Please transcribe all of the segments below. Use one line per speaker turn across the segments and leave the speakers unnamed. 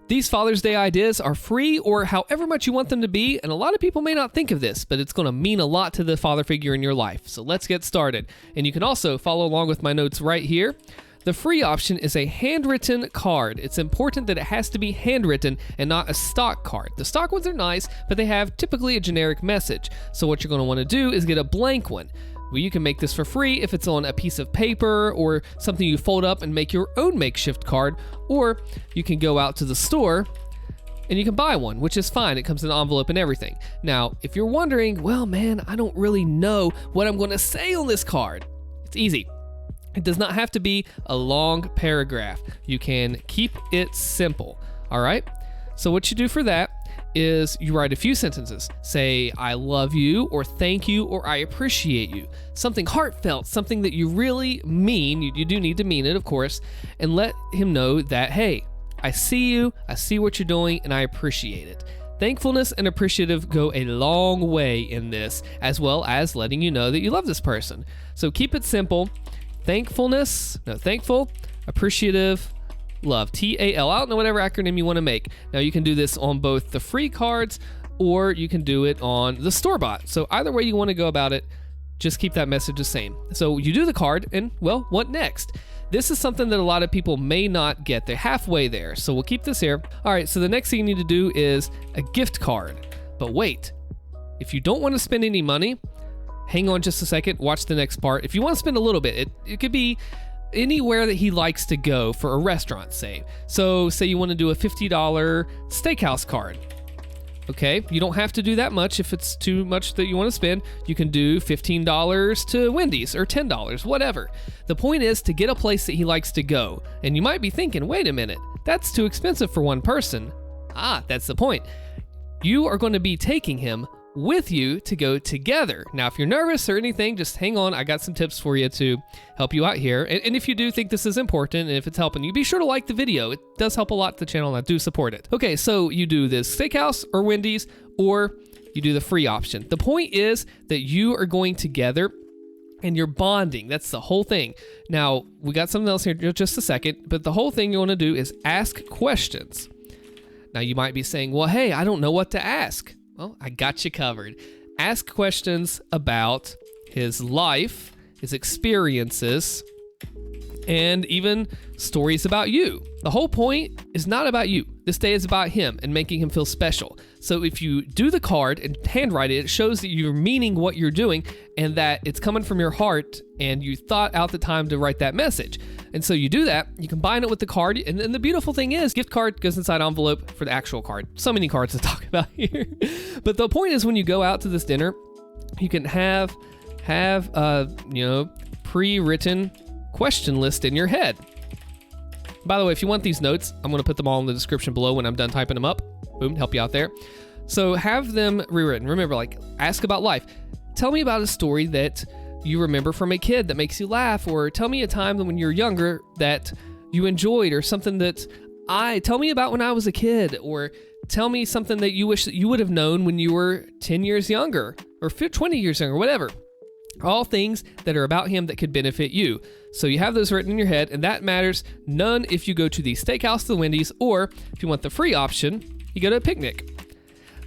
These Father's Day ideas are free or however much you want them to be, and a lot of people may not think of this, but it's going to mean a lot to the father figure in your life. So let's get started. And you can also follow along with my notes right here. The free option is a handwritten card. It's important that it has to be handwritten and not a stock card. The stock ones are nice, but they have typically a generic message. So what you're going to want to do is get a blank one. Well, you can make this for free if it's on a piece of paper or something you fold up and make your own makeshift card, or you can go out to the store and you can buy one, which is fine. It comes in an envelope and everything. Now, if you're wondering, well, man, I don't really know what I'm going to say on this card, it's easy. It does not have to be a long paragraph. You can keep it simple, all right? So what you do for that is you write a few sentences. Say, I love you, or thank you, or I appreciate you. Something heartfelt, something that you really mean. You do need to mean it, of course, and let him know that, hey, I see you, I see what you're doing, and I appreciate it. Thankfulness and appreciative go a long way in this, as well as letting you know that you love this person. So keep it simple. Thankful, appreciative, love, TAL. I don't know whatever acronym you want to make. Now you can do this on both the free cards or you can do it on the store-bought. So either way you want to go about it, just keep that message the same. So you do the card and, well, what next? This is something that a lot of people may not get. They're halfway there. So we'll keep this here. All right, so the next thing you need to do is a gift card. But wait, if you don't want to spend any money, hang on just a second, watch the next part. If you want to spend a little bit, it could be anywhere that he likes to go for a restaurant, say. So say you want to do a $50 steakhouse card. Okay, you don't have to do that much if it's too much that you want to spend. You can do $15 to Wendy's or $10, whatever. The point is to get a place that he likes to go. And you might be thinking, wait a minute, that's too expensive for one person. That's the point. You are going to be taking him with you to go together. Now, if you're nervous or anything, just hang on. I got some tips for you to help you out here. And if you do think this is important and if it's helping you, be sure to like the video. It does help a lot to the channel and I do support it. Okay, so you do this steakhouse or Wendy's, or you do the free option. The point is that you are going together and you're bonding. That's the whole thing. Now, we got something else here in just a second, but the whole thing you want to do is ask questions. Now, you might be saying, well, hey, I don't know what to ask. Well, I got you covered. Ask questions about his life, his experiences, and even stories about you. The whole point is not about you. This day is about him and making him feel special. So if you do the card and handwrite it, it shows that you're meaning what you're doing and that it's coming from your heart and you thought out the time to write that message. And so you do that, you combine it with the card, and then the beautiful thing is, gift card goes inside envelope for the actual card. So many cards to talk about here. But the point is when you go out to this dinner, you can have pre-written question list in your head. By the way, if you want these notes, I'm going to put them all in the description below when I'm done typing them up. Boom, help you out there. So have them rewritten. Remember, like, ask about life. Tell me about a story that you remember from a kid that makes you laugh, or tell me a time when you're younger that you enjoyed, or something that tell me about when I was a kid, or tell me something that you wish that you would have known when you were 10 years younger or 20 years younger, whatever. All things that are about him that could benefit you. So you have those written in your head, and that matters none if you go to the steakhouse, the Wendy's, or if you want the free option, you go to a picnic.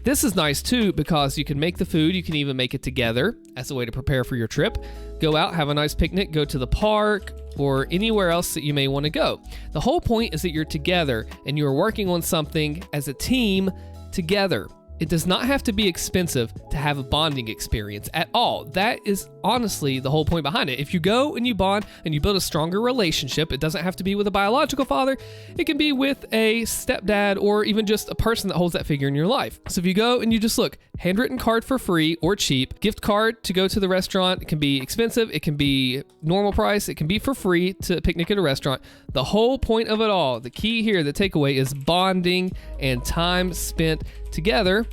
This is nice too because you can make the food, you can even make it together as a way to prepare for your trip. Go out, have a nice picnic, go to the park or anywhere else that you may want to go. The whole point is that you're together and you're working on something as a team together. It does not have to be expensive to have a bonding experience at all. That is honestly the whole point behind it. If you go and you bond and you build a stronger relationship, it doesn't have to be with a biological father. It can be with a stepdad or even just a person that holds that figure in your life. So if you go and you just look, handwritten card for free or cheap, gift card to go to the restaurant, it can be expensive, it can be normal price, it can be for free to picnic at a restaurant. The whole point of it all, the key here, the takeaway is bonding and time spent together,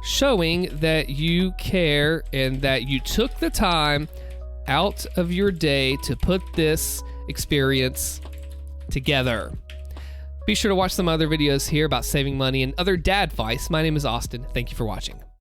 showing that you care and that you took the time out of your day to put this experience together. Be sure to watch some other videos here about saving money and other dad advice. My name is Austin. Thank you for watching.